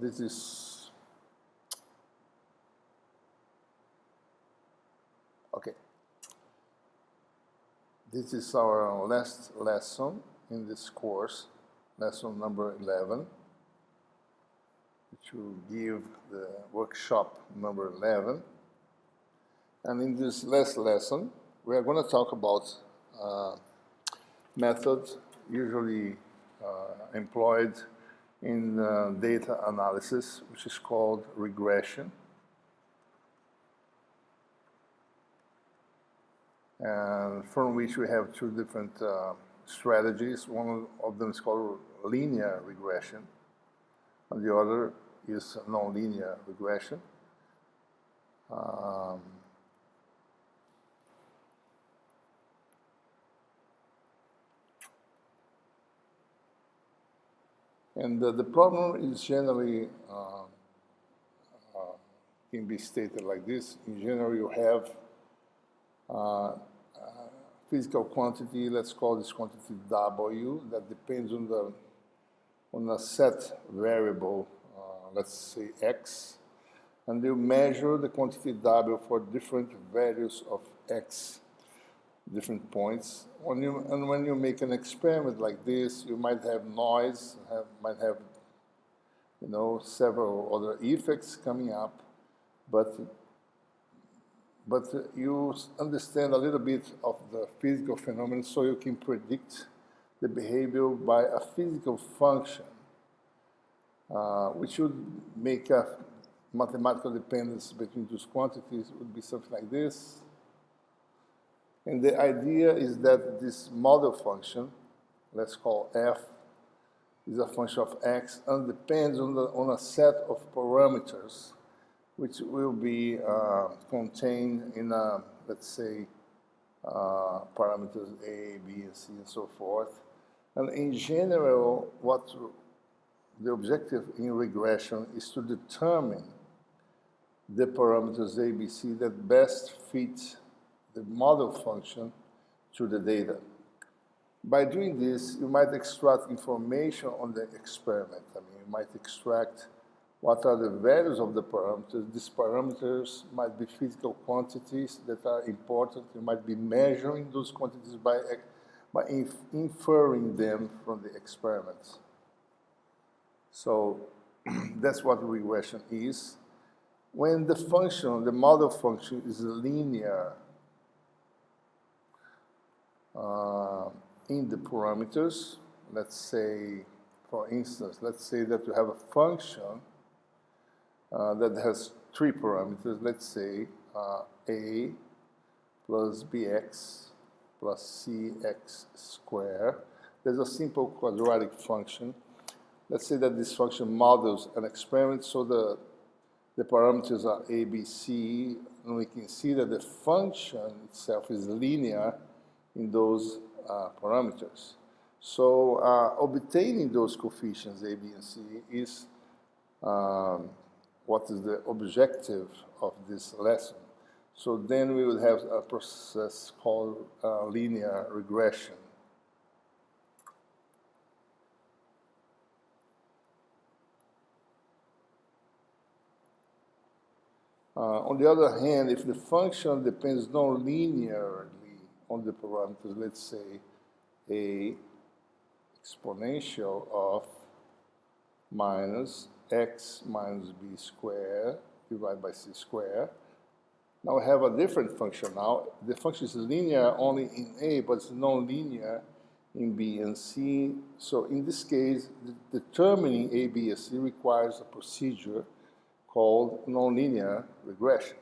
this is, okay. This is our last lesson in this course, lesson number 11, which will give the workshop number 11. And in this last lesson, we are going to talk about methods usually employed in data analysis, which is called regression. And from which we have two different strategies. One of them is called linear regression, and the other is nonlinear regression. And the problem is generally, can be stated like this. In general, you have physical quantity, let's call this quantity W, that depends on a set variable, let's say X, and you measure the quantity W for different values of X, different points. When you make an experiment like this, you might have noise, might have, you know, several other effects coming up, but you understand a little bit of the physical phenomenon, so you can predict the behavior by a physical function, which would make a mathematical dependence between those quantities. Would be something like this. And the idea is that this model function, let's call f, is a function of x and depends on a set of parameters which will be contained in, let's say, parameters A, B, and C, and so forth. And in general, what the objective in regression is to determine the parameters A, B, C that best fit the model function to the data. By doing this, you might extract information on the experiment. I mean, you might extract what are the values of the parameters. These parameters might be physical quantities that are important. You might be measuring those quantities by inferring them from the experiments. So that's what regression is. When the function, the model function, is linear in the parameters, let's say, for instance, let's say that you have a function that has three parameters, let's say a plus bx plus cx squared. There's a simple quadratic function. Let's say that this function models an experiment, so the parameters are a, b, c, and we can see that the function itself is linear in those parameters. So obtaining those coefficients a, b, and c is what is the objective of this lesson. So then we will have a process called linear regression. On the other hand, if the function depends non-linearly on the parameters, let's say a exponential of minus x minus b squared divided by c squared. Now we have a different function now. The function is linear only in A, but it's non-linear in B and C. So in this case, determining A, B, and C requires a procedure called nonlinear regression.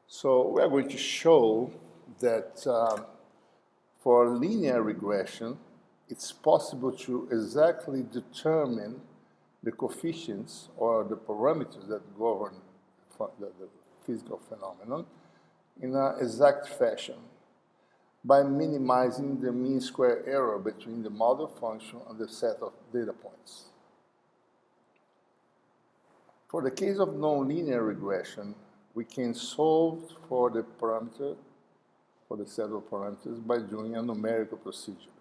So we are going to show that for linear regression, it's possible to exactly determine the coefficients or the parameters that govern the physical phenomenon in an exact fashion by minimizing the mean square error between the model function and the set of data points. For the case of nonlinear regression, we can solve for the parameter, for the set of parameters, by doing a numerical procedure,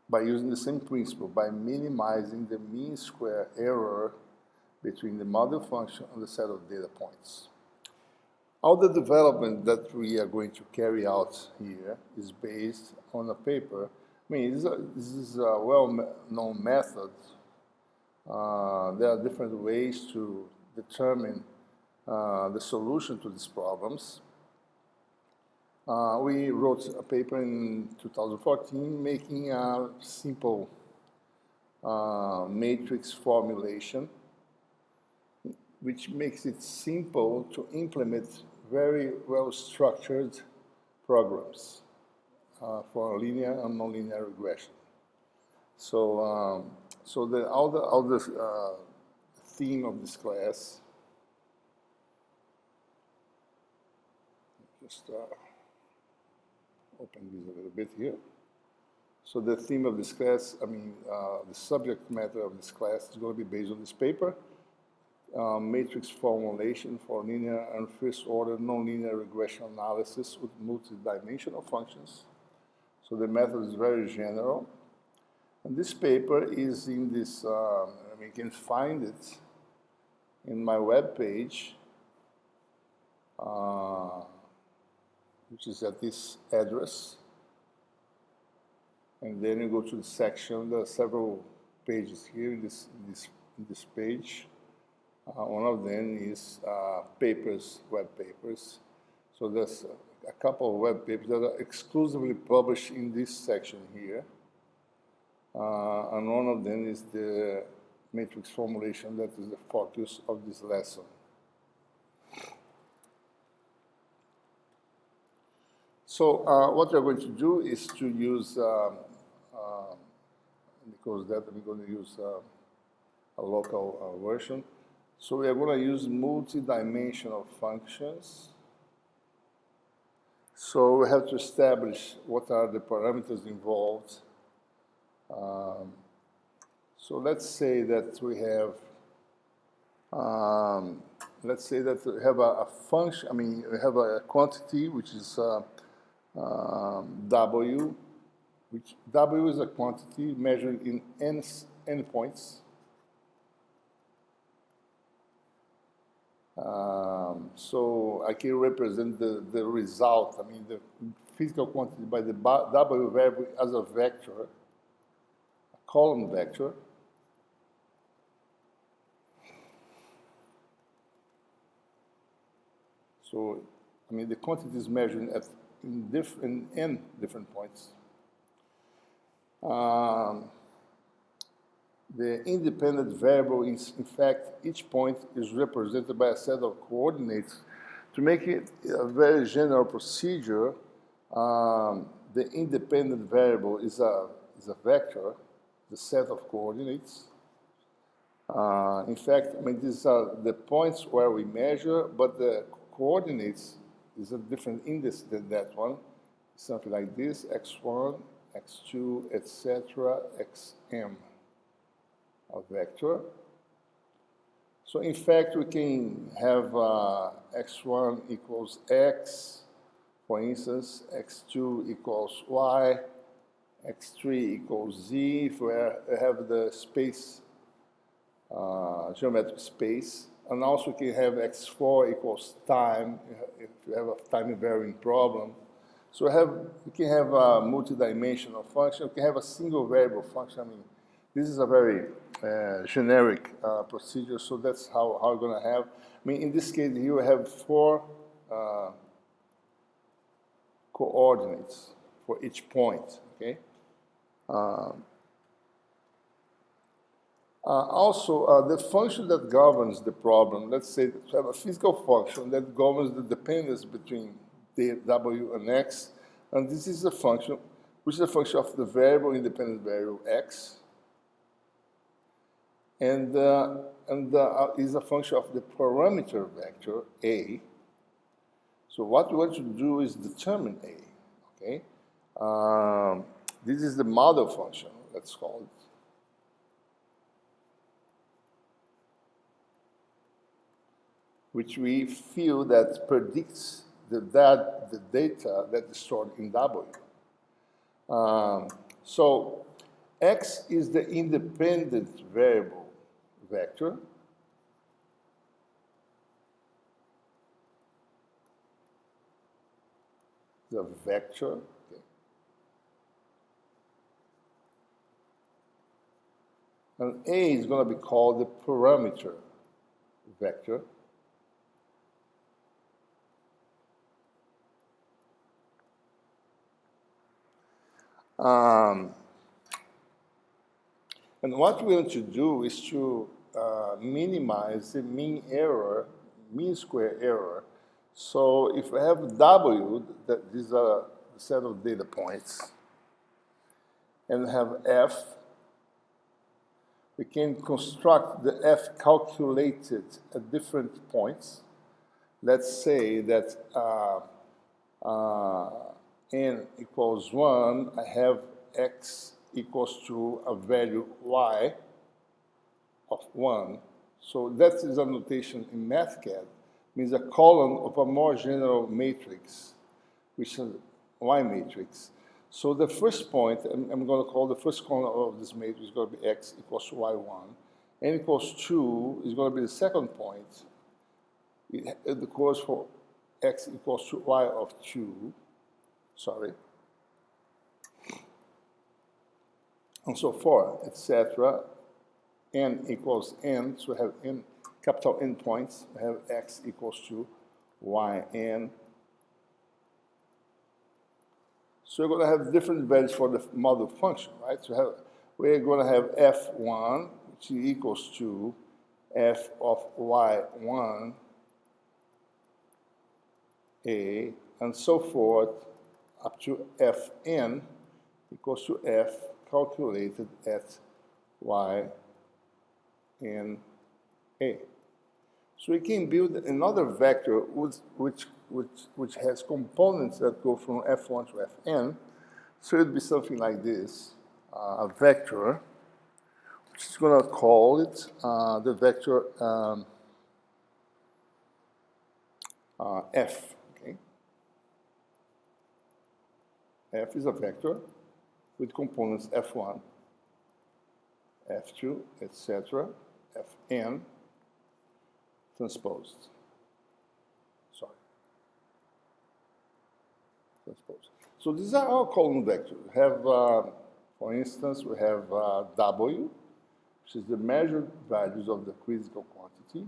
by using the same principle, by minimizing the mean square error between the model function and the set of data points. All the development that we are going to carry out here is based on a paper. I mean, this is a well-known method. There are different ways to determine the solution to these problems. We wrote a paper in 2014 making a simple matrix formulation, which makes it simple to implement very well-structured programs for linear and nonlinear regression. So, all the theme of this class. Just open this a little bit here. So the theme of this class, the subject matter of this class is going to be based on this paper. Matrix formulation for linear and first-order nonlinear regression analysis with multidimensional functions. So the method is very general. And this paper is in this, you can find it in my web page, which is at this address. And then you go to the section. There are several pages here in this page. One of them is papers, web papers. So there's a couple of web papers that are exclusively published in this section here. And one of them is the matrix formulation that is the focus of this lesson. So what we're going to do is to use, because that I'm going to use a local version. So we are going to use multidimensional functions. So we have to establish what are the parameters involved. So let's say that we have, a function. We have a quantity which is W, which W is a quantity measured in n points. So I can represent the result, the physical quantity by the W variable as a vector, a column vector. So, the quantity is measured in n different points. The independent variable is, in fact, each point is represented by a set of coordinates. To make it a very general procedure, the independent variable is a vector, the set of coordinates. In fact, these are the points where we measure, but the coordinates is a different index than that one. Something like this: x1, x2, etc., xm. A vector. So in fact, we can have x1 equals x, for instance, x2 equals y, x3 equals z, if we have the space, geometric space. And also we can have x4 equals time, if you have a time varying problem. So we can have a multidimensional function, we can have a single variable function. This is a very generic procedure, so that's how we're going to have. In this case, here we have 4 coordinates for each point. Okay. Also, the function that governs the problem. Let's say that we have a physical function that governs the dependence between w and x, and this is a function which is a function of the variable independent variable x. And is a function of the parameter vector A. So what we want to do is determine A. Okay, this is the model function. Let's call it. which we feel that predicts the data that is stored in W. So X is the independent variable vector. The vector. Okay. And A is going to be called the parameter vector. And what we want to do is to minimize the mean square error. So if we have W, that these are a set of data points, and have F, we can construct the F calculated at different points. Let's say that n equals 1, I have x equals to a value y of 1. So that is a notation in MathCAD, means a column of a more general matrix, which is a y matrix. So the first point, I'm going to call the first column of this matrix is going to be x equals to y1. N equals 2 is going to be the second point. It calls for x equals to y of 2. Sorry. And so forth, etc. N equals n, so we have n, capital N points. We have x equals to yn. So we're going to have different values for the model function, right? So we're going to have f1, which is equals to f of y1 a, and so forth, up to fn equals to f calculated at y in a. So we can build another vector which has components that go from f1 to fn. So it would be something like this, a vector, which is going to call it the vector f. Okay? F is a vector with components f1, f2, etc., fn transposed. Sorry. Transposed. So these are our column vectors. We have, for instance, we have W, which is the measured values of the critical quantity,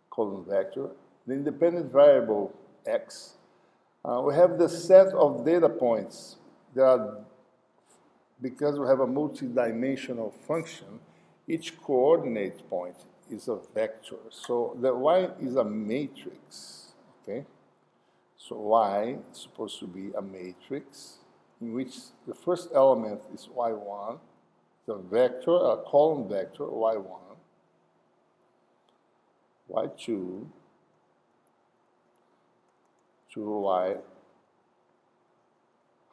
column vector. The independent variable x. We have the set of data points. Because we have a multidimensional function, each coordinate point is a vector. So the y is a matrix, okay? So y is supposed to be a matrix in which the first element is y1, the vector, a column vector, y1, y2, to y.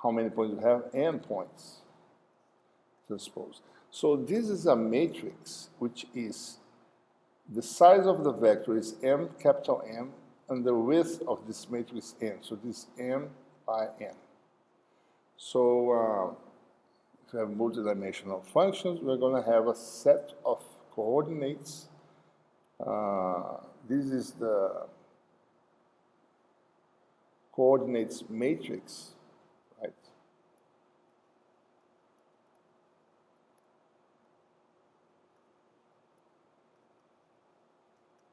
How many points you have? N points transposed. So this is a matrix which is the size of the vector is m, capital M, and the width of this matrix n. So this is m by n. So if we have multidimensional functions, we're going to have a set of coordinates. This is the coordinates matrix, right?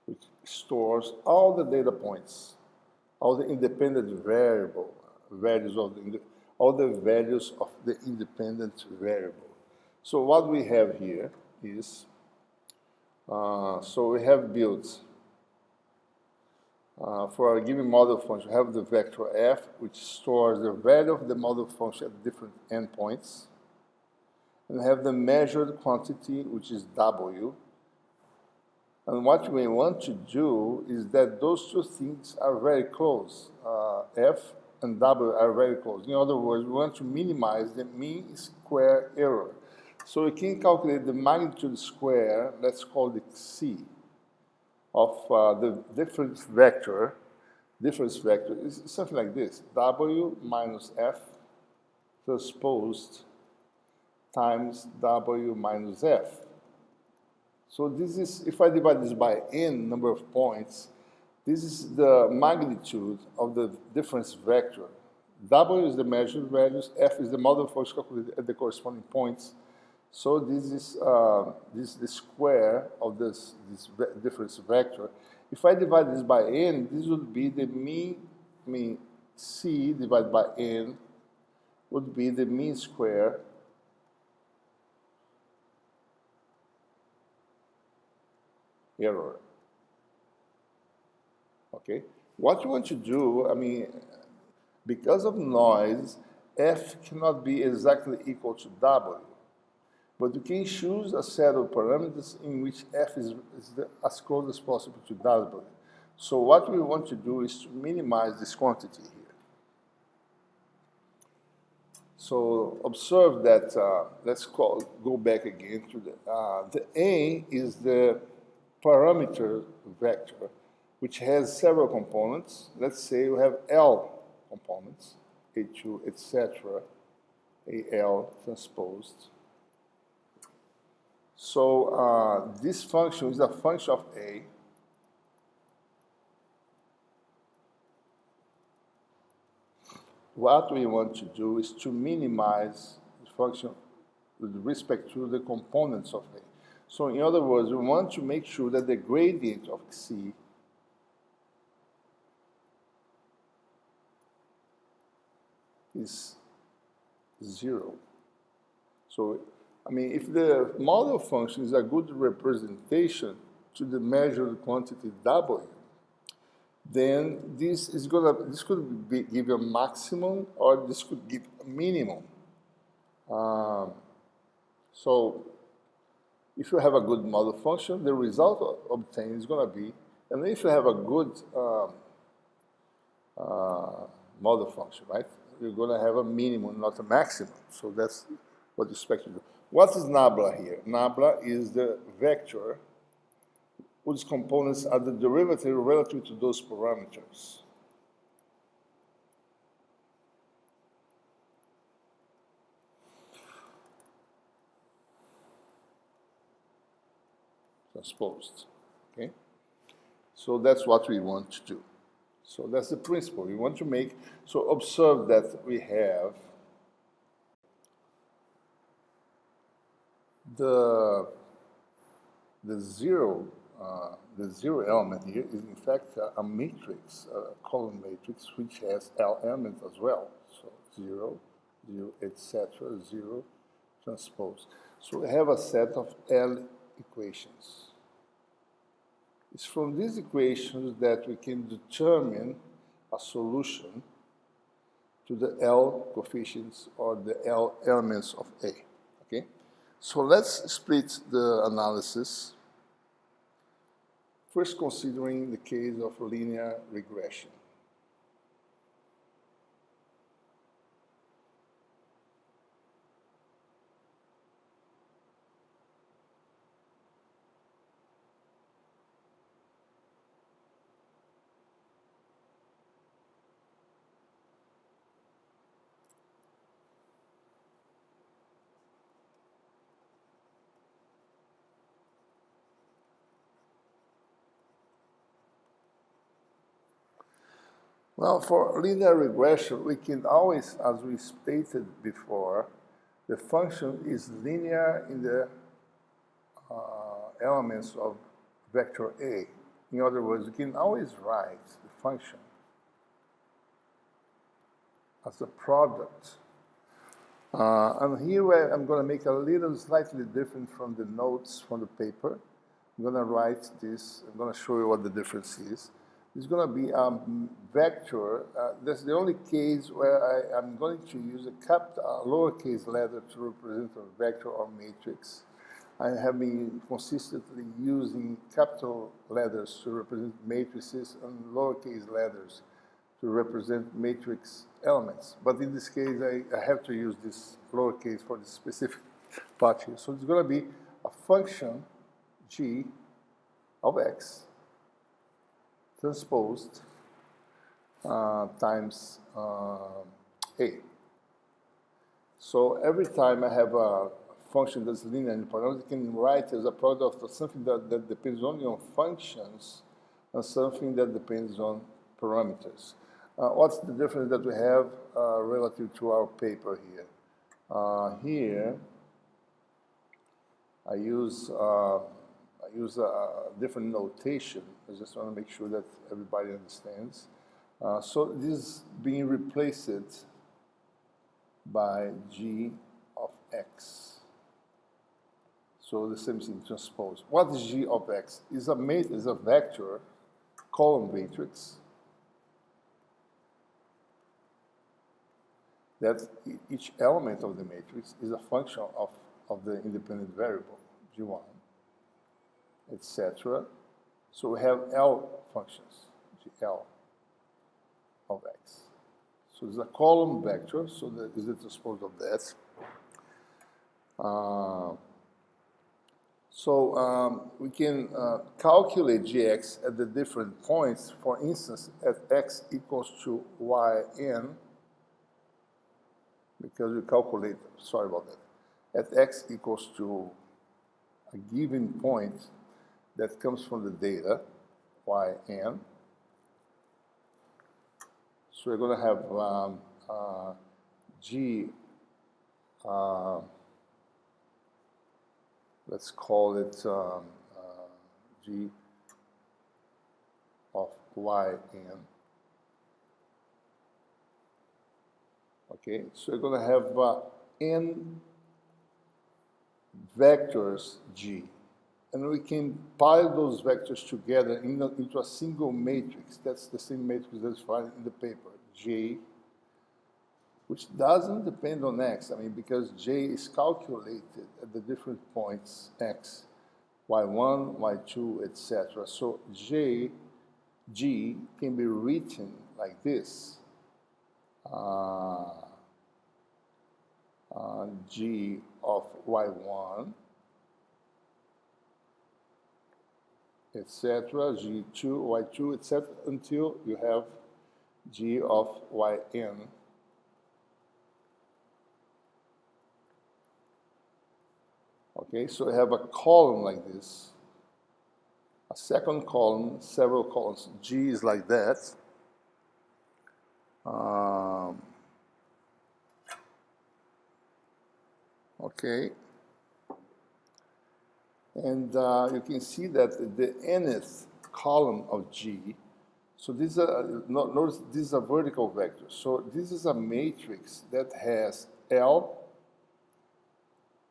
Which stores all the data points, all the independent values of all the values of the independent variable. So what we have here is, so we have built for a given model function, we have the vector f, which stores the value of the model function at different endpoints. And we have the measured quantity, which is w. And what we want to do is that those two things are very close. F and w are very close. In other words, we want to minimize the mean square error. So we can calculate the magnitude square, let's call it C. of the difference vector is something like this: W minus F transposed times W minus F. So this is, if I divide this by n number of points, this is the magnitude of the difference vector. W is the measured values, F is the model function calculated at the corresponding points. So this is the square of this difference vector. If I divide this by n, this would be the mean C divided by n would be the mean square error. Okay? What you want to do, I mean, because of noise, F cannot be exactly equal to W. But you can choose a set of parameters in which F is as close as possible to W. So what we want to do is to minimize this quantity here. So observe that, let's go back again to the A is the parameter vector, which has several components. Let's say we have L components, A2, etc., AL transposed. So this function is a function of A. What we want to do is to minimize the function with respect to the components of A. So in other words, we want to make sure that the gradient of C is 0. So, I mean, if the model function is a good representation to the measured quantity W, then this could give a maximum, or this could give a minimum. So if you have a good model function, the result obtained is going to be, and if you have a good model function, right, you're going to have a minimum, not a maximum. So that's what you expect to do. What is nabla here? Nabla is the vector whose components are the derivative relative to those parameters. Transposed, okay? So that's what we want to do. So that's the principle. We want to make, so observe that we have the zero element here is in fact a matrix, a column matrix, which has L elements as well. So 0, 0, etc., 0, transpose. So we have a set of L equations. It's from these equations that we can determine a solution to the L coefficients or the L elements of A. Okay? So let's split the analysis, first considering the case of linear regression. Well, for linear regression, we can always, as we stated before, the function is linear in the elements of vector A. In other words, we can always write the function as a product. And here I'm going to make a little slightly different from the notes from the paper. I'm going to write this. I'm going to show you what the difference is. It's going to be a vector. That's the only case where I'm going to use a lowercase letter to represent a vector or matrix. I have been consistently using capital letters to represent matrices and lowercase letters to represent matrix elements. But in this case, I have to use this lowercase for the specific part here. So it's going to be a function g of x transposed times A. So every time I have a function that's linear in parameters, I can write as a product of something that depends only on functions and something that depends on parameters. What's the difference that we have relative to our paper here? Here, I use a different notation. I just want to make sure that everybody understands. So this is being replaced by g of x. So the same thing, transpose. What is g of x? Is a vector, column matrix, that each element of the matrix is a function of the independent variable, g1, etc. So we have L functions, gl of x. So it's a column vector, so that is the transpose of that. We can calculate gx at the different points. For instance, at x equals to yn, because we calculate, sorry about that, at x equals to a given point that comes from the data, yn. So we're going to have g, let's call it g of yn. Okay, so we're going to have n vectors g. And we can pile those vectors together into a single matrix. That's the same matrix that's found in the paper, J, which doesn't depend on x. I mean, because J is calculated at the different points, x, y1, y2, etc. So G can be written like this. G of y1, etc., g2, y2, etc., until you have g of yn. Okay, so we have a column like this, a second column, several columns. G is like that. Okay. And you can see that the nth column of G, so this is notice this is a vertical vector. So this is a matrix that has L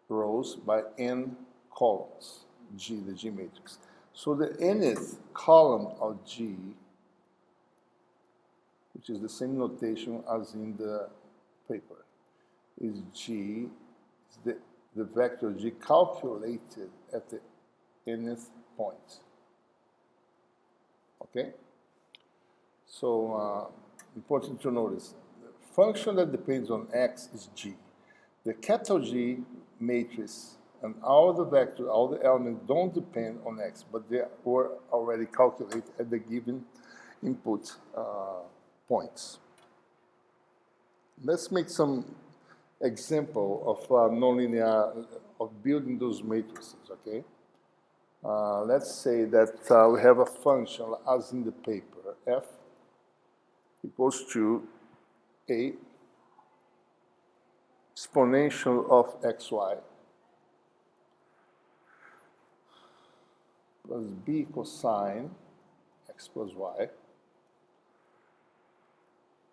rows by n columns, G, the G matrix. So the nth column of G, which is the same notation as in the paper, is G, is the vector G calculated at the nth point. Okay? So, important to notice, the function that depends on x is G. The capital G matrix and all the vectors, all the elements don't depend on x, but they were already calculated at the given input points. Let's make some example of nonlinear, of building those matrices, okay? Let's say that we have a function as in the paper, f equals to a exponential of xy plus b cosine x plus y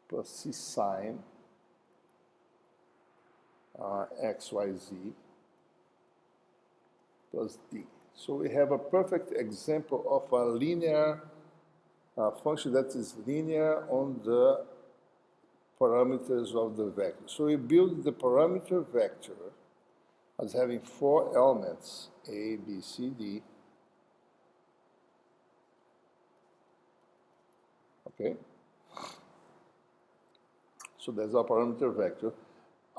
plus c sine xyz plus d. So we have a perfect example of a linear function that is linear on the parameters of the vector. So we build the parameter vector as having 4 elements, A, B, C, D. Okay? So there's our parameter vector.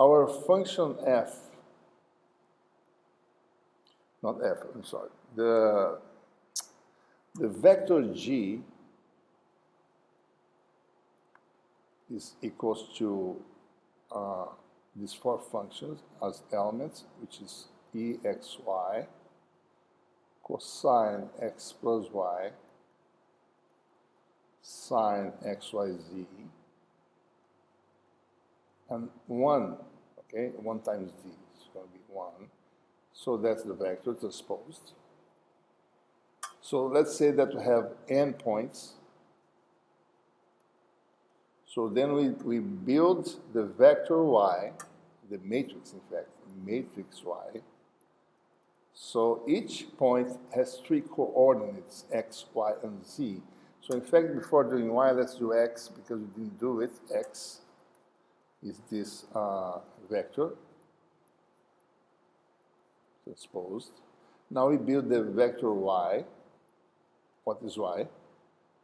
Our function f, not f, I'm sorry, the vector g is equals to these four functions as elements, which is EXY, cosine x plus y, sine XYZ, and 1, okay, 1 times d, it's going to be 1. So that's the vector transposed. So let's say that we have n points. So then we build the vector y, the matrix in fact, matrix y. So each point has 3 coordinates, x, y, and z. So in fact, before doing y, let's do x, because we didn't do it. X is this vector transposed. Now we build the vector y. What is y?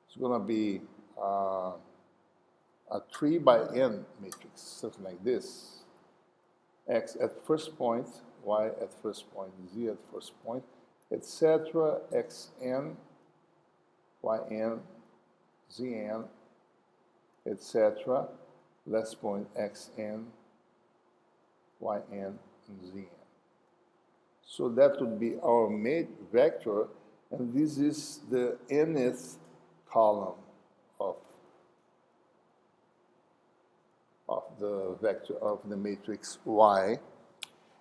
It's going to be a 3 by n matrix, something like this. X at first point, y at first point, z at first point, etc. xn, yn, zn, etc. Last point xn, yn, and zn. So that would be our vector, and this is the nth column of the vector of the matrix y.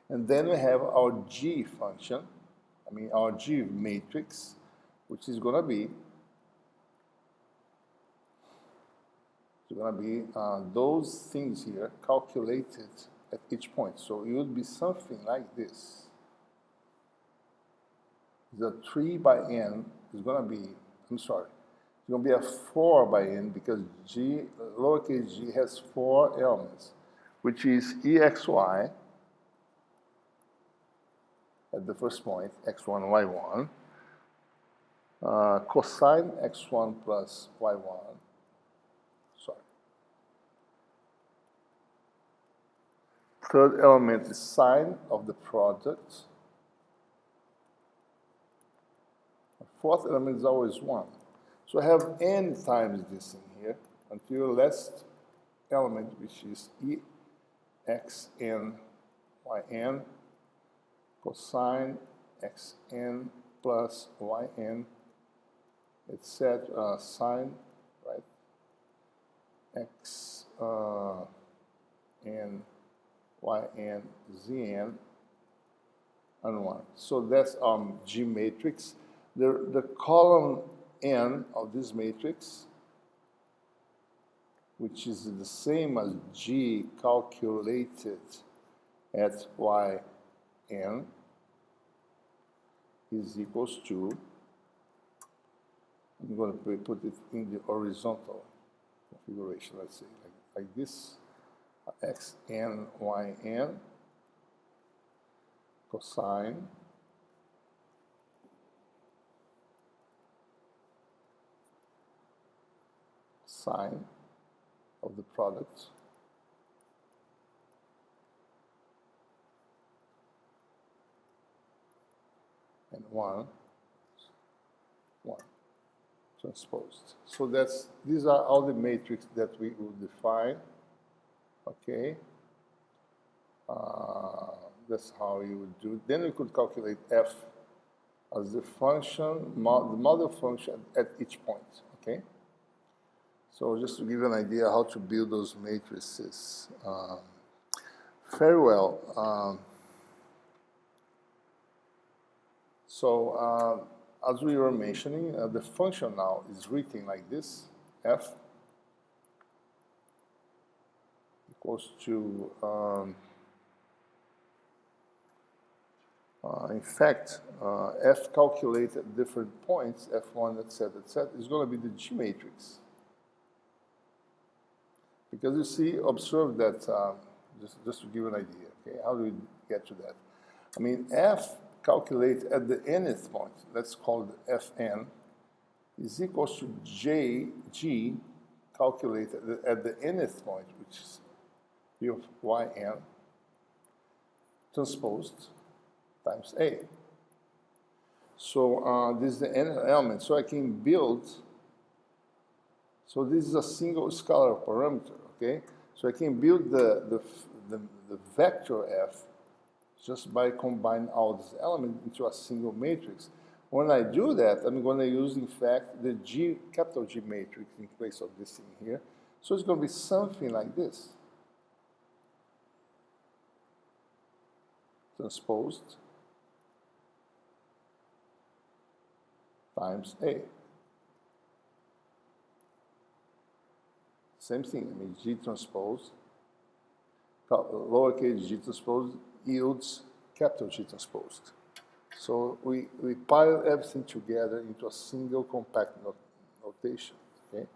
And then we have our G function, our G matrix, which is going to be those things here calculated at each point. So it would be something like this. The 3 by n is going to be, it's going to be a 4 by n because G, lowercase g, has 4 elements, which is EXY at the first point, x1, y1, cosine x1 plus y1, Third element is sine of the product. The fourth element is always 1. So I have n times this in here until the last element, which is exn yn cosine xn plus yn, etc. Sine, right? X n yn zn and 1. So that's G matrix. The column n of this matrix, which is the same as G calculated at yn, is equals to, I'm going to put it in the horizontal configuration, let's say, like this, xn yn cosine sine of the product and 1 transposed. So these are all the matrix that we will define. Okay, that's how you would do it. Then we could calculate f as the function, the model function at each point. Okay, so just to give you an idea how to build those matrices. Very well. As we were mentioning, the function now is written like this: f equals to, in fact, f calculated at different points, f1, etc., is going to be the G matrix. Because you see, observe that, just to give an idea, okay, how do we get to that? I mean, f calculated at the nth point, let's call it fn, is equals to G calculated at the nth point, which is P of yn, transposed times A. So this is the nth element. So I can build, so this is a single scalar parameter, okay? So I can build the vector F just by combining all these elements into a single matrix. When I do that, I'm going to use, in fact, the capital G matrix in place of this thing here. So it's going to be something like this. Transposed times A. Same thing, I mean, G transpose, lowercase g transpose yields capital G transposed. So we pile everything together into a single compact notation, okay?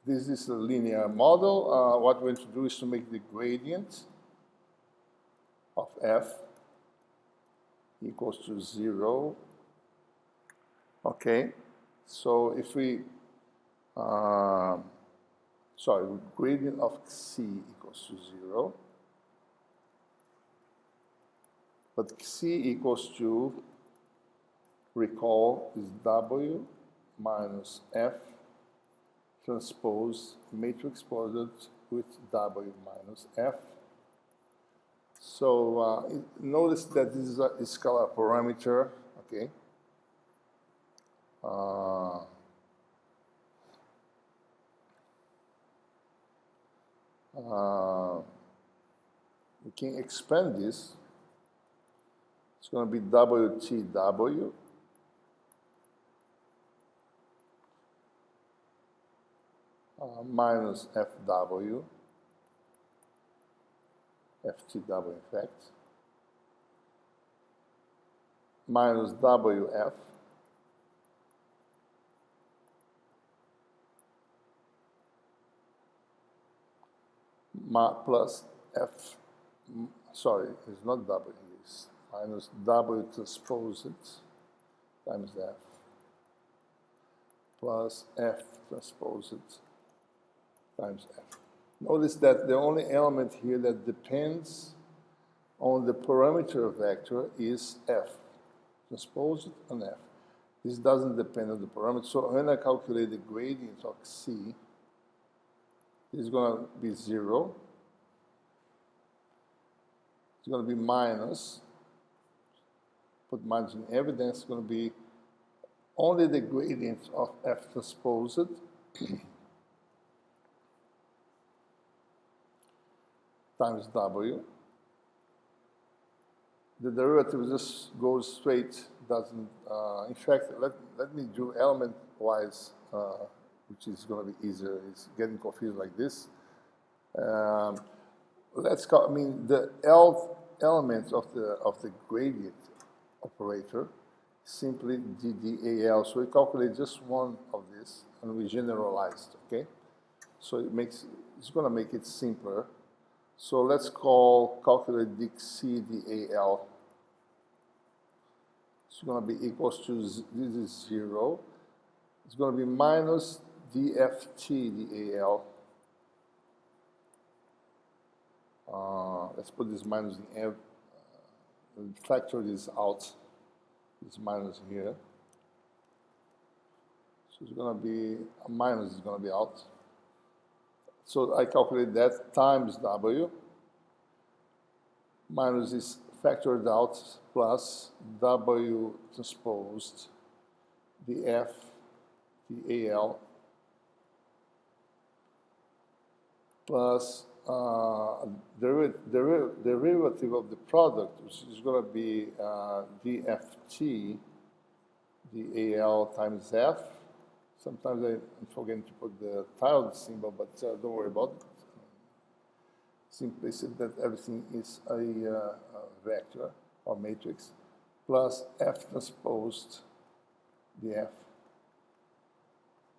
This is a linear model. What we're going to do is to make the gradient of F equals to 0. Okay, so if we, gradient of C equals to 0. But C equals to, recall, is W minus F transpose matrix product with W minus F. So notice that this is a scalar parameter, okay? We can expand this. It's going to be WTW minus FW, FTW in fact, minus WF plus F, sorry, it's not W, it's minus W transposed times F plus F transposed times F. Notice that the only element here that depends on the parameter vector is F, transposed on F. This doesn't depend on the parameter. So when I calculate the gradient of C, it's going to be 0. It's going to be minus, put minus in evidence, it's going to be only the gradient of F transposed times W. The derivative just goes straight, doesn't, in fact, let me do element-wise, which is going to be easier. It's getting confused like this. Let's call, I mean, the element of the gradient operator simply DDAL. So we calculate just one of this, and we generalized, okay? So it's going to make it simpler. So let's calculate DCDAL. It's going to be equals to, this is 0. It's going to be minus DFTDAL. Let's put this minus in F, factor this out, this minus here. So it's going to be, a minus is going to be out. So I calculate that times W, minus is factored out, plus W transposed, the F, the AL, plus derivative of the product, which is going to be DFT, the AL times F. Sometimes I'm forgetting to put the tilde symbol, but don't worry about it. Simply say that everything is a vector or matrix, plus F transposed the F,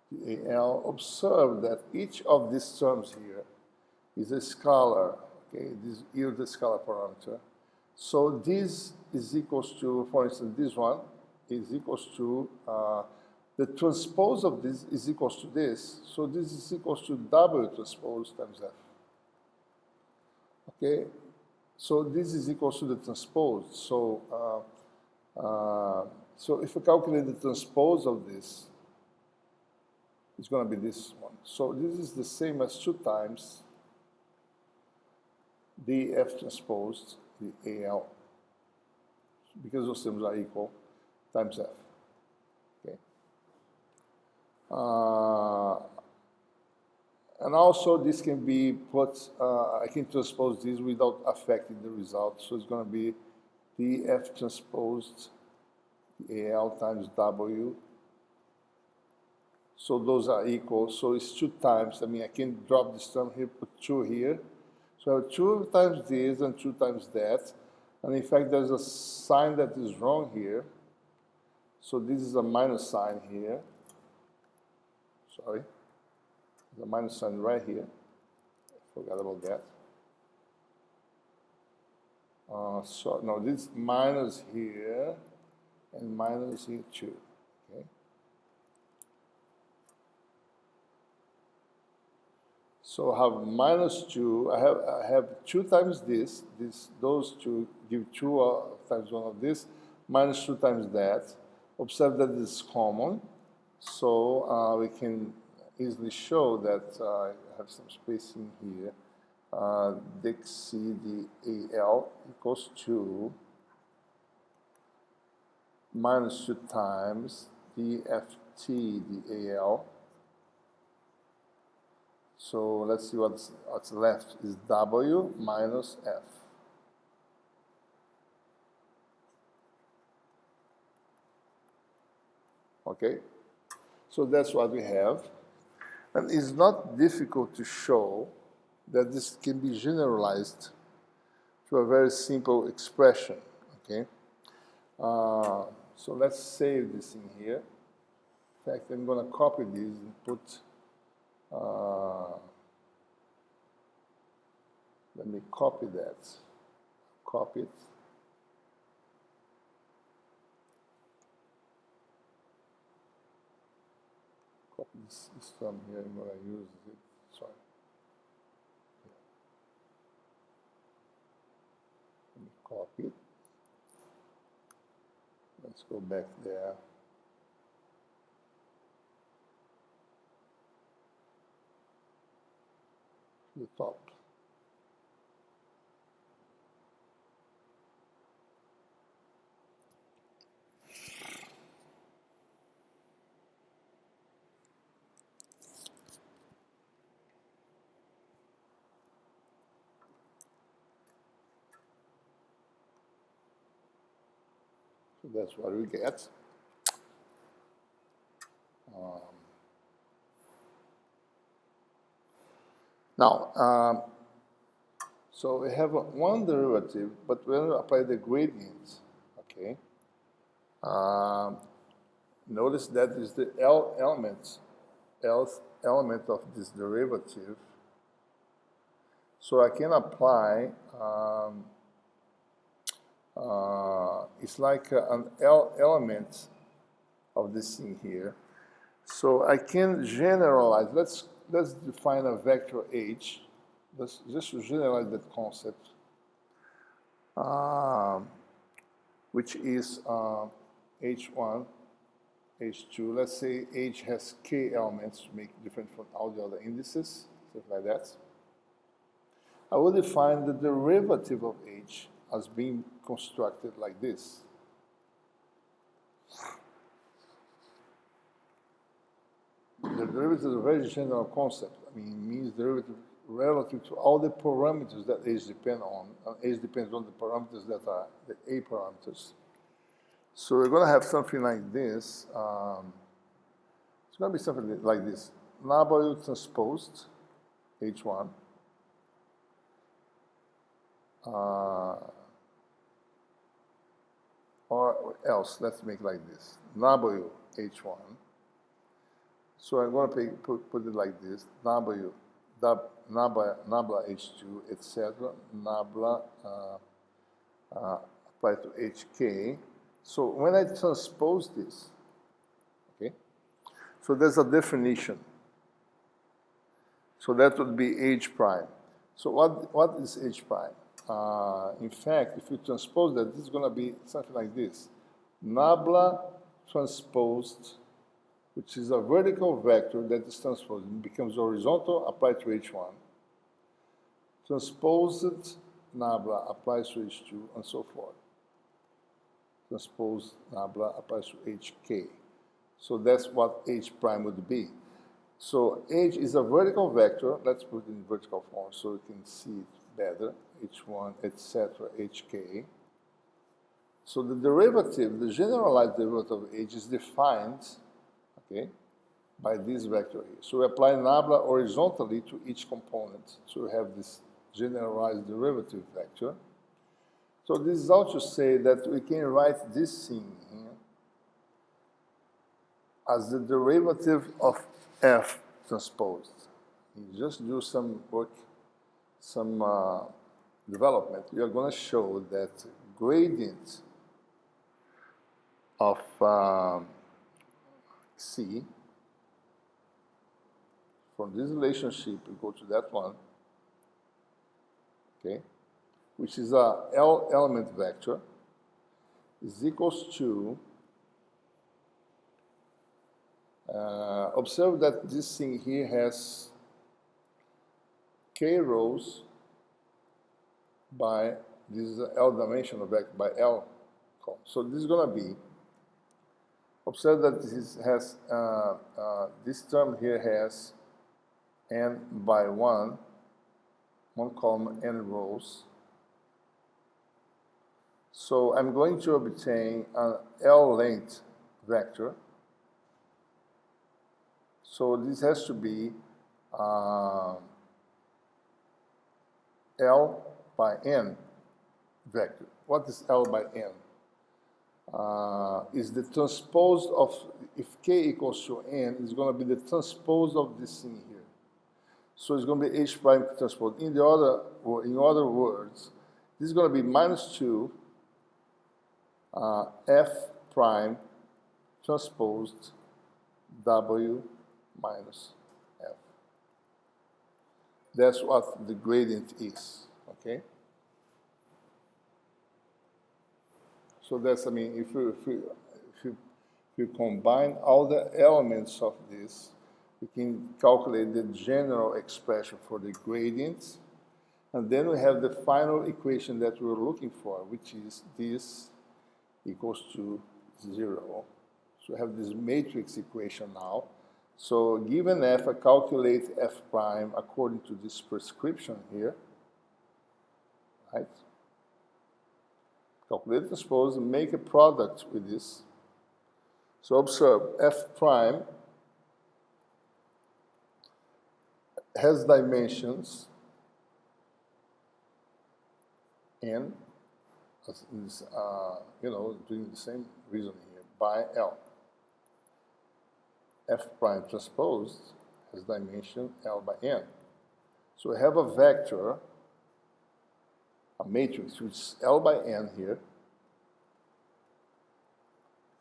the AL. Observe that each of these terms here is a scalar, okay? This yields a scalar parameter. So this is equals to, for instance, this one is equals to, the transpose of this is equals to this. So this is equals to W transpose times F. Okay? So this is equals to the transpose. So So if we calculate the transpose of this, it's going to be this one. So this is the same as 2 times dF transposed, the AL, because those terms are equal, times F. Okay. And also this can be put, I can transpose this without affecting the result. So it's going to be dF transposed AL times W. So those are equal. So it's 2 times. I mean, I can drop this term here, put 2 here. So I have 2 times this and 2 times that. And in fact, there's a sign that is wrong here. So this is a minus sign here. Sorry. There's a minus sign right here. I forgot about that. So no, this minus here and minus here too. Okay. So I have minus 2. I have 2 times this. Those two give 2 times 1 of this, minus 2 times that. Observe that this is common. So we can easily show that I have some spacing here. Dixie dAL equals 2 minus 2 times dFT dAL. So let's see what's left is W minus F. Okay, so that's what we have. And it's not difficult to show that this can be generalized to a very simple expression, okay? So let's save this in here. In fact, I'm going to copy this and put, let me copy that. Copy it. Copy this term here, I'm going to use it. Sorry. Let me copy it. Let's go back there. To the top. So that's what we get. Now, so we have one derivative, but we're going to apply the gradient, okay? Notice that is the element of this derivative. So I can apply, it's like an element of this thing here. So I can generalize, let's define a vector H. Let's just generalize that concept, which is H1, H2. Let's say H has k elements to make different from all the other indices, stuff like that. I will define the derivative of H as being constructed like this. The derivative is a very general concept. I mean, it means derivative relative to all the parameters that H depend on. And H depends on the parameters that are the A parameters. So we're going to have something like this. It's going to be something like this. W transposed H1. Or else, let's make like this. W H1. So I'm going to put it like this. W nabla H2, etc. Nabla apply to HK. So when I transpose this, okay, so there's a definition. So that would be H prime. So what is H prime? In fact, if you transpose that, this is going to be something like this. nabla transposed, which is a vertical vector that is transposed. It becomes horizontal, applied to H1. Transposed nabla applies to H2, and so forth. Transposed nabla applies to HK. So that's what H prime would be. So H is a vertical vector. Let's put it in vertical form so you can see it better. H1, etc., HK. So the derivative, the generalized derivative of H is defined, okay, by this vector here. So we apply nabla horizontally to each component. So we have this generalized derivative vector. So this is all to say that we can write this thing here as the derivative of F transposed. You just do some work, some development. We are going to show that gradient of C from this relationship, we go to that one, okay, which is a L element vector, is equals to, observe that this thing here has k rows by, this is an L dimensional vector by L column. So this is going to be, observe that this has, this term here has n by one column, n rows. So I'm going to obtain an L length vector. So this has to be L by n vector. What is L by n? Is the transpose of, if k equals to n, it's going to be the transpose of this thing here. So it's going to be H prime transpose. In other words, this is going to be minus 2 F prime transposed W minus F. That's what the gradient is, okay? So that's, I mean, if you combine all the elements of this, we can calculate the general expression for the gradients, and then we have the final equation that we're looking for, which is this equals to 0. So we have this matrix equation now. So given F, I calculate F prime according to this prescription here, right? Calculate transpose and make a product with this. So observe, F prime has dimensions n, is, doing the same reasoning here, by L. F prime transposed has dimension L by n. So we have a vector, a matrix, which is L by n here,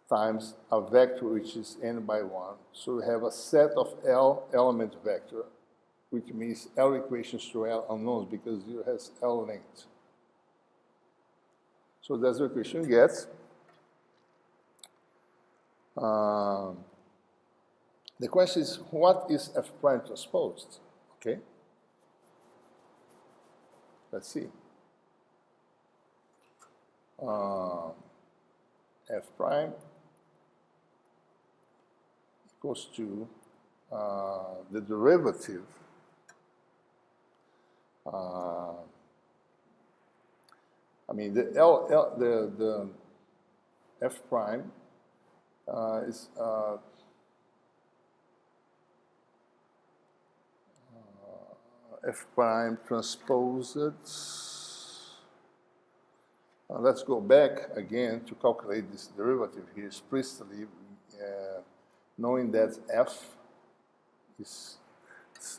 times a vector which is n by 1. So we have a set of L element vector, which means L equations to L unknowns because it has L length. So that's the equation you get. The question is, what is F prime transposed? Okay. Let's see. F prime equals to the derivative the F prime is F prime transposed. Let's go back again to calculate this derivative here explicitly, knowing that F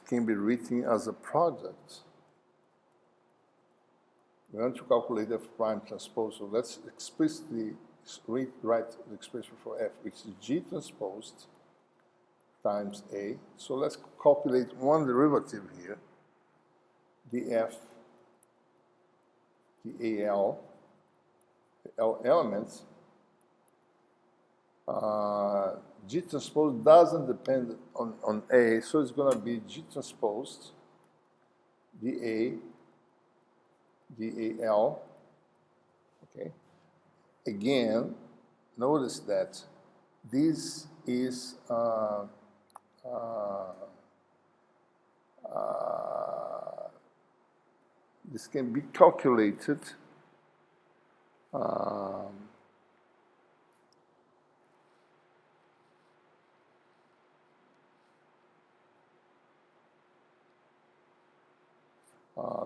can be written as a product. We want to calculate F prime transpose, so let's explicitly write the expression for F, which is G transposed times A. So let's calculate one derivative here, the F, the AL, the L elements, G transpose doesn't depend on A, so it's going to be G transposed, dA, dAl. Okay. Again, notice that this is this can be calculated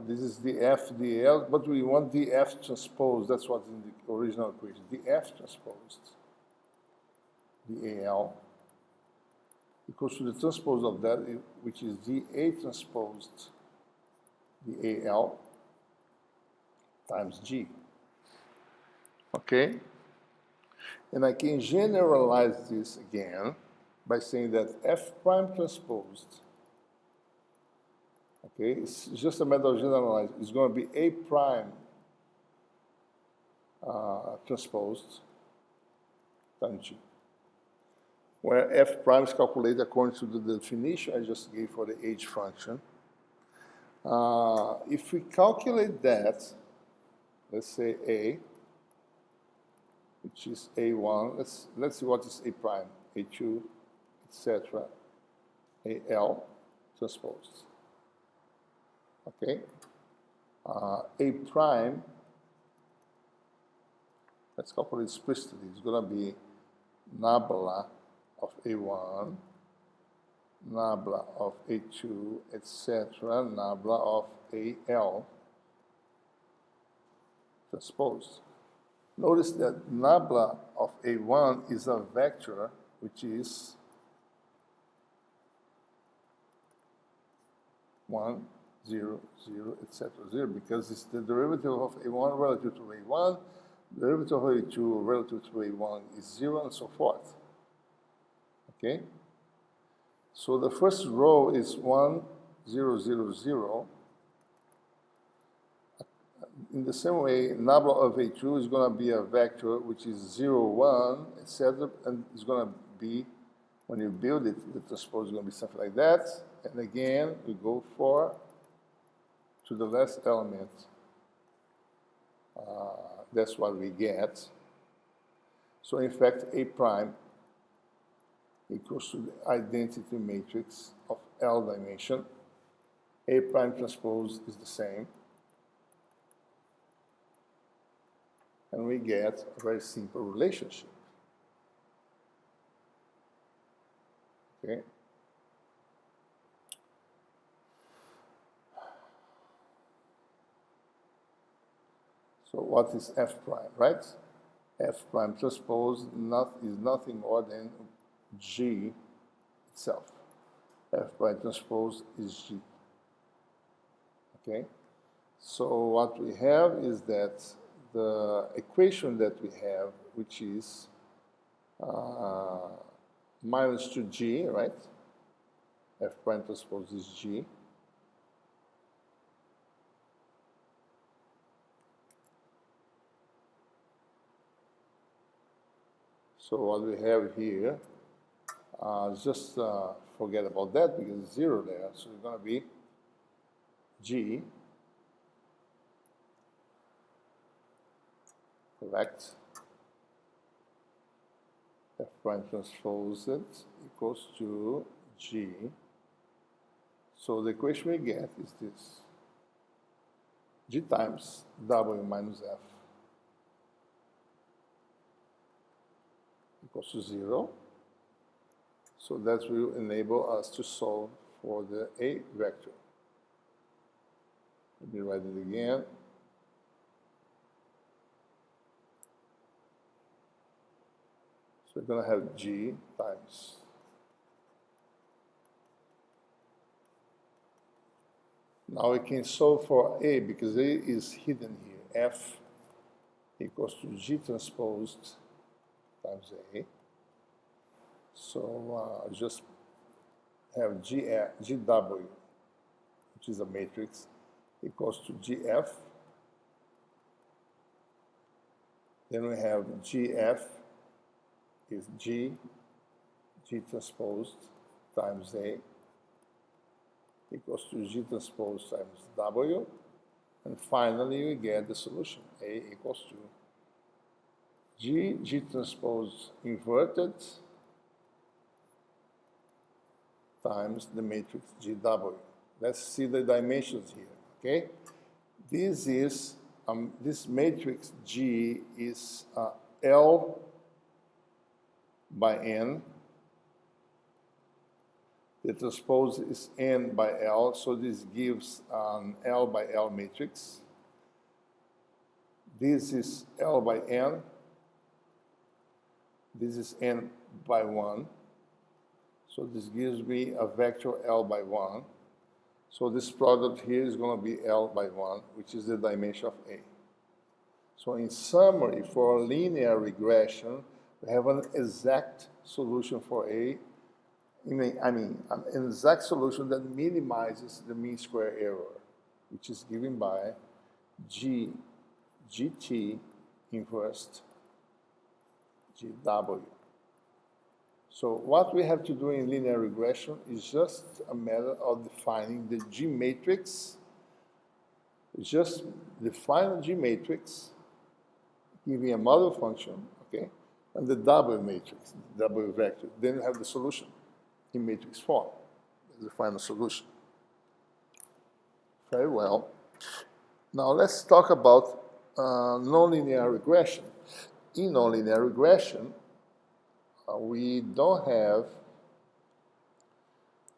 this is the F dL, but we want the F transpose. That's what's in the original equation. The F transposed, the AL, equals to the transpose of that, which is the A transposed, the AL, times G. Okay? And I can generalize this again by saying that F prime transposed, okay, it's just a matter of generalizing. It's going to be A prime transposed times G, where F prime is calculated according to the definition I just gave for the H function. If we calculate that, let's say A, which is A1, let's see what is A prime, A2, etc., AL transposed. Okay, A prime, let's calculate explicitly, it's going to be nabla of A1, nabla of A2, etc., nabla of AL transposed. Notice that nabla of A1 is a vector which is 1, 0, 0, etc., 0, because it's the derivative of A1 relative to A1, derivative of A2 relative to A1 is 0, and so forth. Okay? So the first row is 1, 0, 0, 0. In the same way, nabla of A2 is going to be a vector which is 0, 1, etc., and it's going to be, when you build it, the transpose is going to be something like that. And again, we go to the last element. That's what we get. So in fact, A prime equals to the identity matrix of L dimension. A prime transpose is the same. And we get a very simple relationship. Okay? So what is F prime, right? F prime transpose is nothing more than G itself. F prime transpose is G. Okay? So what we have is that the equation that we have, which is minus 2G, right? F prime transpose is G. So what we have here, just forget about that because it's 0 there. So it's going to be G, correct? F prime transposed equals to G. So the equation we get is this. G times W minus F equals to 0. So that will enable us to solve for the A vector. Let me write it again. So we're going to have G times. Now we can solve for A because A is hidden here. F equals to G transposed times A. So just have GW, which is a matrix, equals to GF. Then we have GF is G transposed times A equals to G transpose times W, and finally we get the solution. A equals to G transpose inverted times the matrix GW. Let's see the dimensions here, okay? This is, this matrix G is L by N. The transpose is N by L, so this gives an L by L matrix. This is L by N. This is N by 1. So this gives me a vector L by 1. So this product here is going to be L by 1, which is the dimension of A. So in summary, for a linear regression, we have an exact solution for A. I mean, an exact solution that minimizes the mean square error, which is given by GT inverse GW. So what we have to do in linear regression is just a matter of defining the G matrix. Just define a G matrix, giving a model function, okay, and the W matrix, W vector. Then you have the solution in matrix form. That's the final solution. Very well. Now let's talk about nonlinear regression. In nonlinear regression, we don't have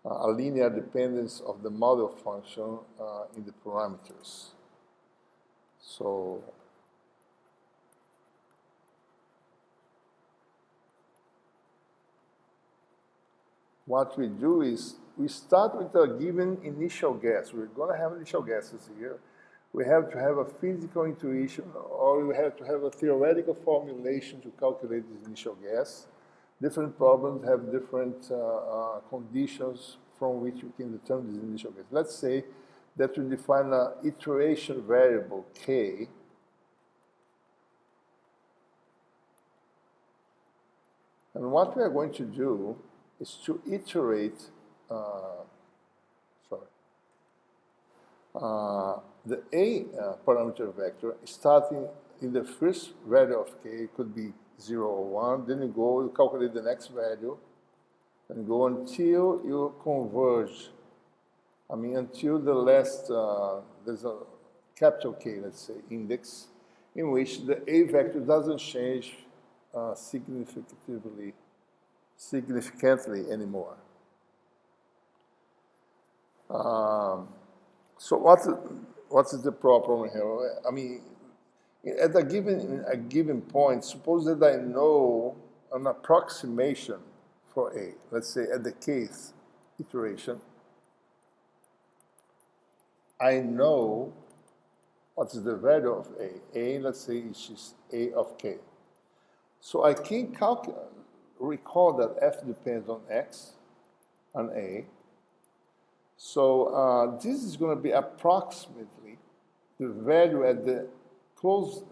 a linear dependence of the model function in the parameters. So what we do is we start with a given initial guess. We're going to have initial guesses here. We have to have a physical intuition, or we have to have a theoretical formulation to calculate this initial guess. Different problems have different conditions from which we can determine this initial guess. Let's say that we define an iteration variable k, and what we are going to do is to iterate the A parameter vector, starting in the first value of k. It could be 0 or 1, then you calculate the next value, and go until you converge. I mean, until the last, there's a capital K, let's say, index, in which the A vector doesn't change significantly anymore. So what is the problem here? I mean, at a given point, suppose that I know an approximation for A. Let's say at the kth iteration, I know what is the value of A. A, let's say, is A of k. So I can recall that F depends on X and A. So this is going to be approximately the value at the close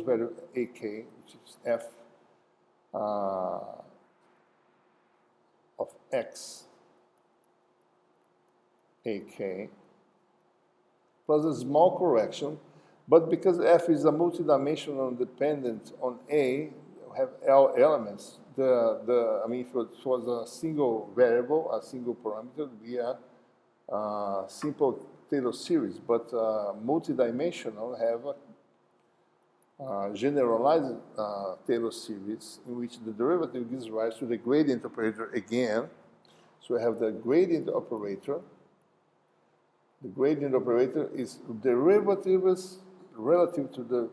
value AK, which is F of X AK, plus a small correction. But because F is a multidimensional dependent on A, we have L elements. I mean, if it was a single variable, a single parameter, it would be a simple Taylor series. But multidimensional have a generalized Taylor series in which the derivative gives rise to the gradient operator again. So we have the gradient operator. The gradient operator is derivatives relative to the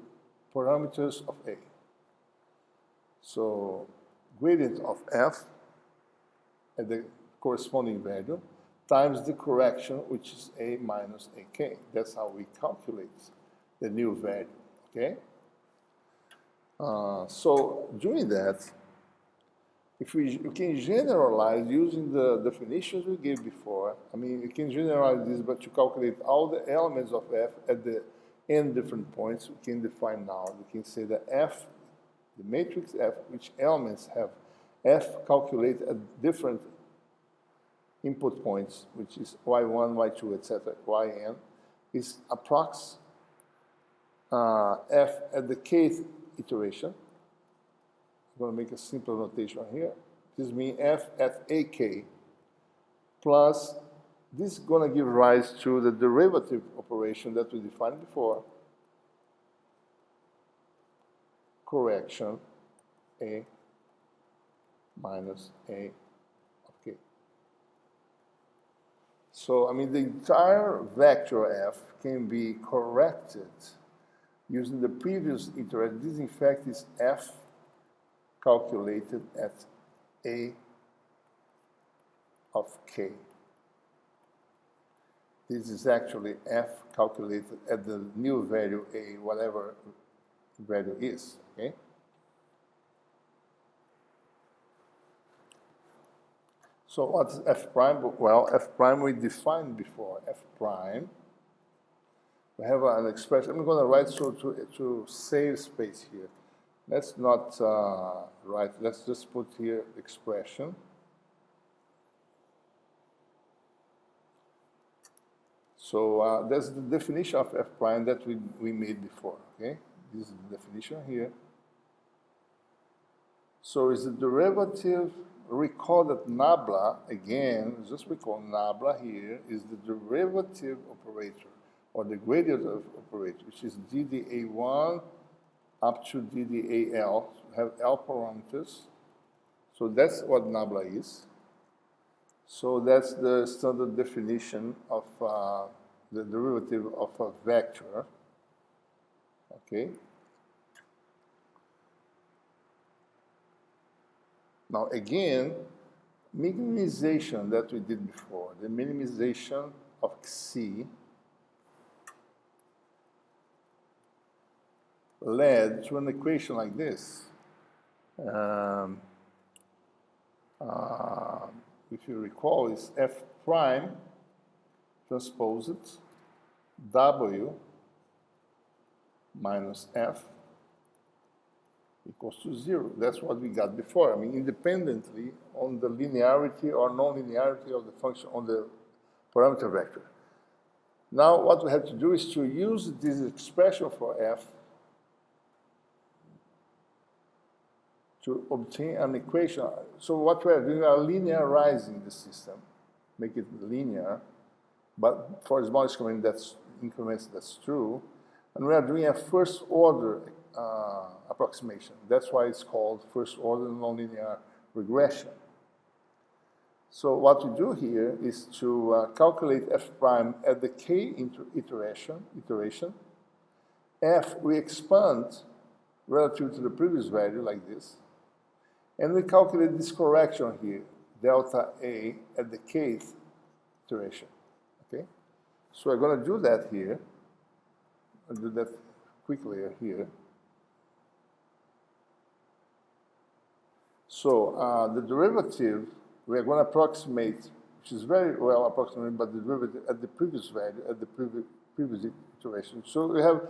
parameters of A. So gradient of F at the corresponding value times the correction, which is A minus AK. That's how we calculate the new value, okay? So doing that, if we can generalize using the definitions we gave before. I mean, you can generalize this, but to calculate all the elements of F at the n different points, we can define now. We can say that F The matrix F, which elements have F calculated at different input points, which is y1, y2, etc., yn, is approx F at the kth iteration. I'm going to make a simple notation here. This means F at AK plus, this is going to give rise to the derivative operation that we defined before, correction A minus A of K. So, I mean, the entire vector F can be corrected using the previous iteration. This, in fact, is F calculated at A of K. This is actually F calculated at the new value A, whatever value is, okay? So what's F prime? Well, F prime we defined before. F prime, we have an expression. I'm going to write so to save space here. Let's not write, let's just put here expression. So that's the definition of F prime that we made before, okay? This is the definition here. So is the derivative, recall that nabla, again, just recall nabla here, is the derivative operator, or the gradient of operator, which is DDA1 up to DDAL, have L parameters. So that's what nabla is. So that's the standard definition of the derivative of a vector, okay? Now again, minimization that we did before, the minimization of C led to an equation like this. If you recall, is F prime transposed W minus F equals to 0. That's what we got before. I mean, independently on the linearity or non-linearity of the function on the parameter vector. Now, what we have to do is to use this expression for F to obtain an equation. So what we are doing, we are linearizing the system, make it linear, but for small increments, that's true. And we are doing a first order approximation. That's why it's called first order nonlinear regression. So what we do here is to calculate F prime at the K iteration. F we expand relative to the previous value like this. And we calculate this correction here, delta A at the kth iteration, okay? So we're going to do that here. I'll do that quickly here. So the derivative, we are going to approximate, which is very well approximated, but the derivative at the previous value, at the previous iteration. So we have,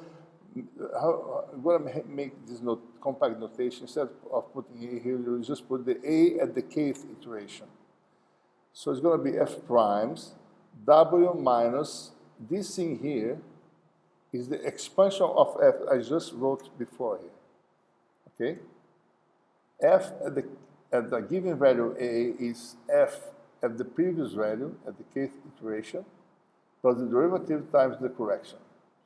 I'm going to make this compact notation. Instead of putting A here, you just put the A at the kth iteration. So it's going to be F primes, W minus this thing here is the expansion of F I just wrote before here, okay? F at the given value A is F at the previous value, at the kth iteration, plus the derivative times the correction.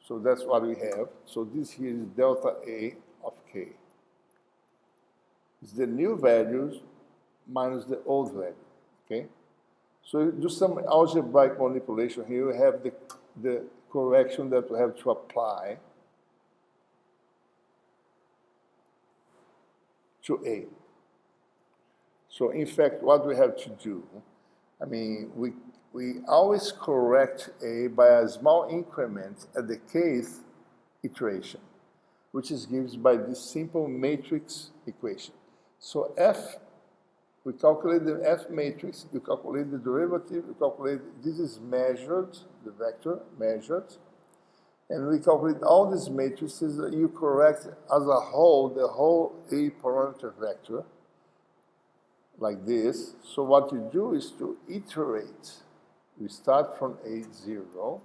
So that's what we have. So this here is delta A of K. It's the new values minus the old value, okay? So do some algebraic manipulation here. We have the correction that we have to apply to A. So in fact, what we have to do, I mean, we always correct A by a small increment at the kth iteration, which is given by this simple matrix equation. So F, we calculate the F matrix, we calculate the derivative, we calculate, this is measured, the vector measured, and we calculate all these matrices. You correct as a whole the whole A parameter vector like this. So what you do is to iterate. We start from A0,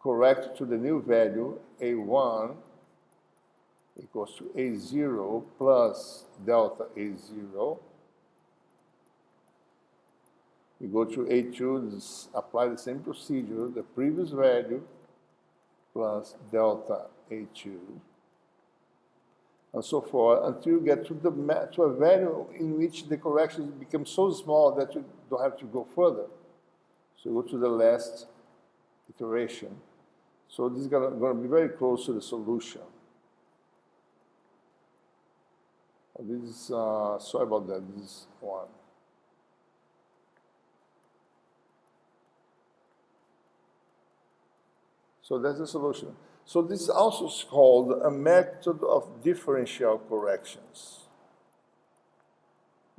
correct to the new value, A1 equals to A0 plus delta A0. We go to A2, apply the same procedure, the previous value plus delta A2, and so forth, until you get to a value in which the corrections become so small that you don't have to go further. So you go to the last iteration. So this is going to be very close to the solution. This is, sorry about that, this is one. So that's the solution. So this is also called a method of differential corrections,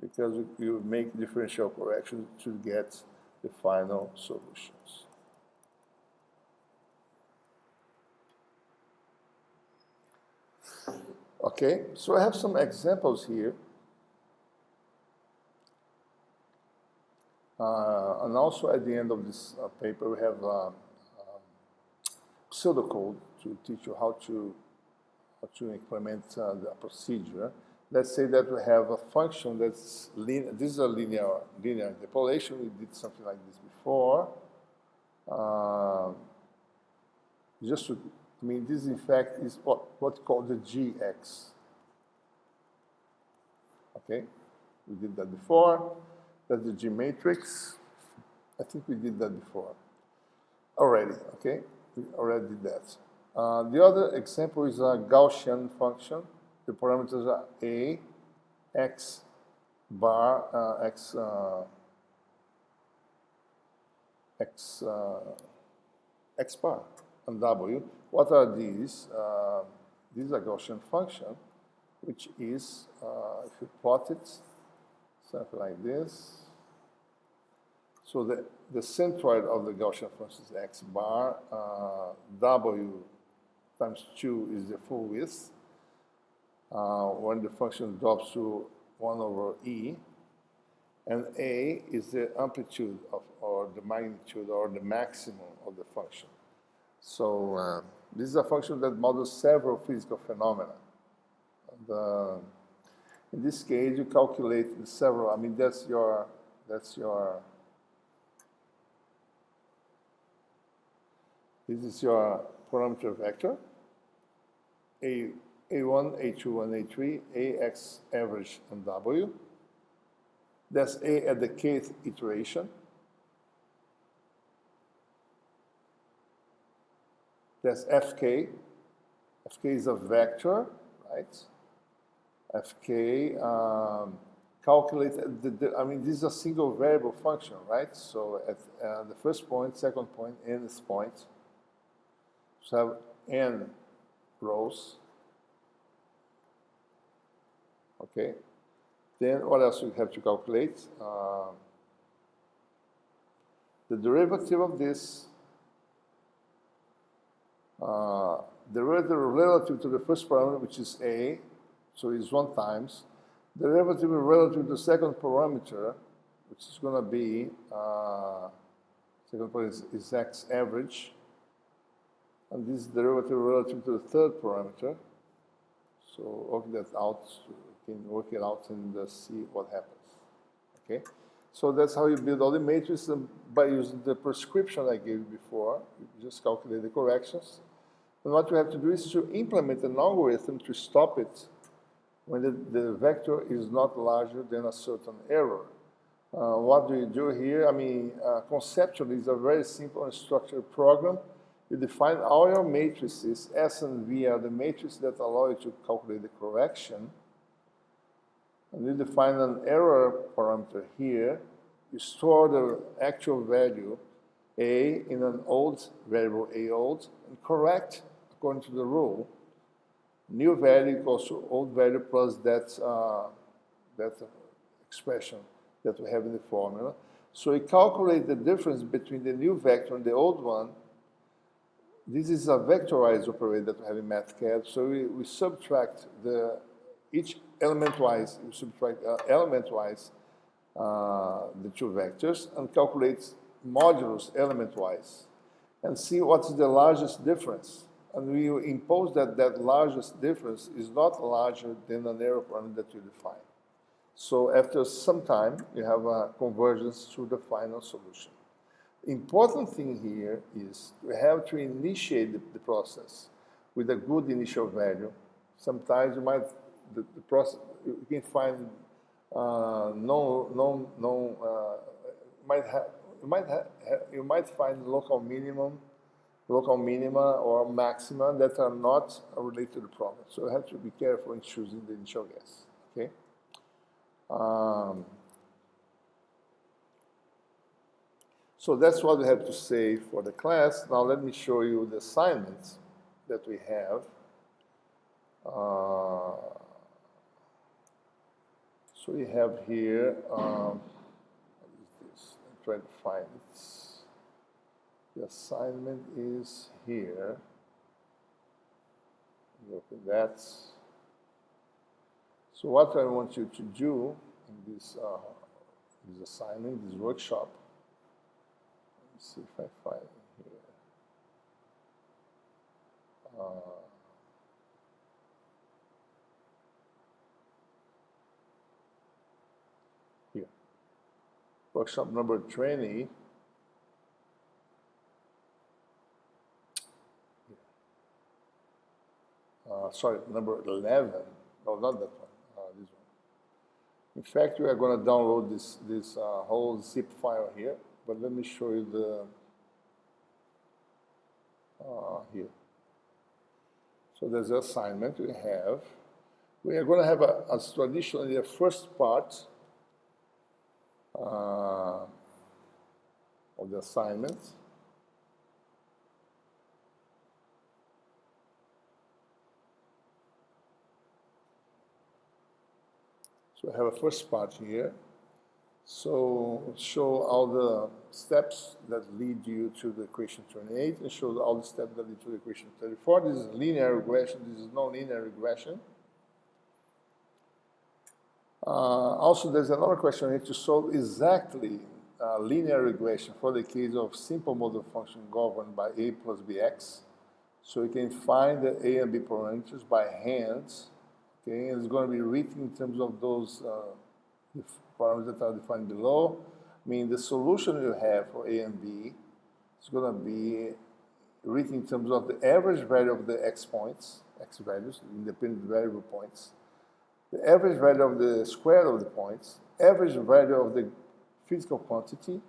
because you make differential corrections to get the final solutions. Okay, so I have some examples here. And also at the end of this paper, we have pseudocode to teach you how to implement the procedure. Let's say that we have a function that's linear. This is a linear interpolation. We did something like this before. This in fact is what's called the GX. Okay, we did that before. That's the G matrix. I think we did that before already. Okay, we already did that. The other example is a Gaussian function. The parameters are A, X bar, X bar, and W. What are these? This is a Gaussian function, which is, if you plot it, something like this. So the centroid of the Gaussian function is X bar, W times 2 is the full width, when the function drops to 1 over E, and A is the amplitude or the magnitude or the maximum of the function. So this is a function that models several physical phenomena. And, in this case, you calculate the several. That's your. This is your parameter vector. A1, A2, and A3, AX average and W. That's A at the kth iteration. That's Fk. Fk is a vector, right? Fk calculate this is a single variable function, right? So at the first point, second point, and this point, so have n rows. Okay. Then what else we have to calculate? The derivative of this. Derivative relative to the first parameter, which is A, so it's 1 times. Derivative relative to the second parameter, which is going to be, second parameter is X average. And this derivative relative to the third parameter. So work that out, you can work it out and see what happens. Okay? So that's how you build all the matrices, and by using the prescription I gave you before. You just calculate the corrections. And what you have to do is to implement an algorithm to stop it when the vector is not larger than a certain error. What do you do here? Conceptually, it's a very simple and structured program. You define all your matrices. S and V are the matrices that allow you to calculate the correction. And you define an error parameter here. You store the actual value A in an old variable A old and correct according to the rule. New value equals to old value plus that expression that we have in the formula. So we calculate the difference between the new vector and the old one this is a vectorized operator that we have in MathCAD, so we subtract each element-wise, we subtract element-wise the two vectors and calculate modulus element-wise and see what's the largest difference. And we impose that largest difference is not larger than an error parameter that you define. So after some time, you have a convergence to the final solution. Important thing here is we have to initiate the process with a good initial value. Sometimes you might the process you can find you might find local minima or maxima that are not related to the problem. So you have to be careful in choosing the initial guess. Okay. So that's what we have to say for the class. Now let me show you the assignments that we have. So we have here, what is this? I'm trying to find it. The assignment is here. Look at that. So what I want you to do in this assignment, this workshop, let me see if I find it here. Here. Workshop number 20. Sorry, number 11. No, not that one. This one. In fact, we are going to download this whole zip file here. But let me show you the here. So there's the assignment we have. We are going to have traditionally a first part of the assignment. So I have a first part here. So show all the steps that lead you to the equation 28 and show all the steps that lead to the equation 34. This is linear regression. This is nonlinear regression. Also, there's another question here to solve exactly linear regression for the case of simple model function governed by a plus bx. So you can find the a and b parameters by hand. Okay, and it's going to be written in terms of those parameters that are defined below. I mean, the solution you have for a and b is going to be written in terms of the average value of the x points, x values, independent variable points, the average value of the square of the points, average value of the physical quantity,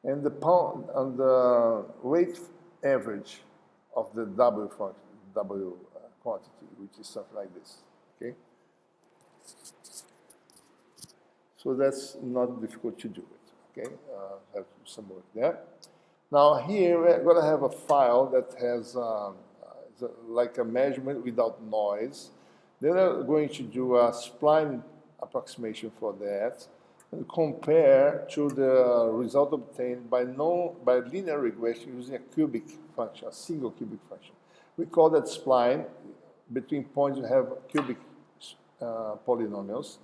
and the weight average of the W function, W quantity, which is something like this. Okay. So that's not difficult to do it. Okay. Have some work there. Now here we're going to have a file that has like a measurement without noise. Then we're going to do a spline approximation for that and compare to the result obtained by linear regression using a cubic function, a single cubic function. We call that spline. Between points you have cubic polynomials,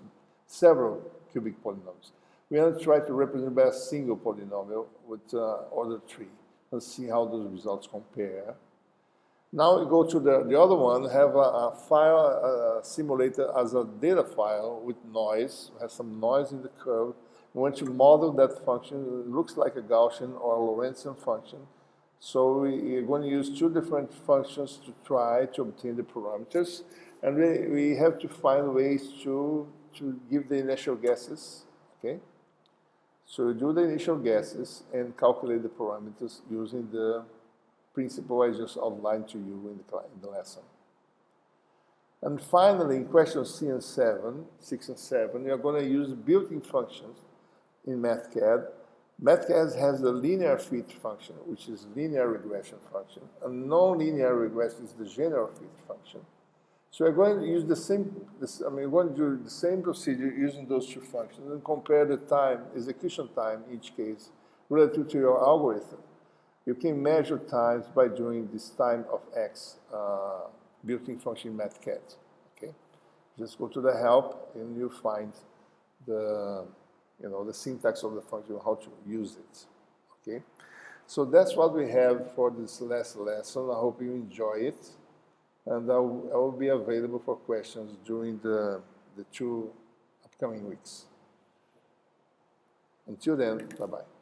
several cubic polynomials. We want to try to represent by a single polynomial with order 3 and see how those results compare. Now we go to the other one, have a file simulated as a data file with noise, has some noise in the curve. We want to model that function. It looks like a Gaussian or a Lorentzian function. So we're going to use two different functions to try to obtain the parameters. And we have to find ways to give the initial guesses. Okay? So we do the initial guesses and calculate the parameters using the principle I just outlined to you in the lesson. And finally, in questions 6 and 7, we are going to use built-in functions in MathCAD. MathCAD has the linear fit function, which is linear regression function, and nonlinear regression is the general fit function. So we're going to use we're going to do the same procedure using those two functions and compare the time, execution time in each case, relative to your algorithm. You can measure times by doing this time of x built-in function matcat. Okay, just go to the help and you find the the syntax of the function, how to use it. Okay, so that's what we have for this last lesson. I hope you enjoy it, and I will be available for questions during the 2 upcoming weeks. Until then, bye-bye.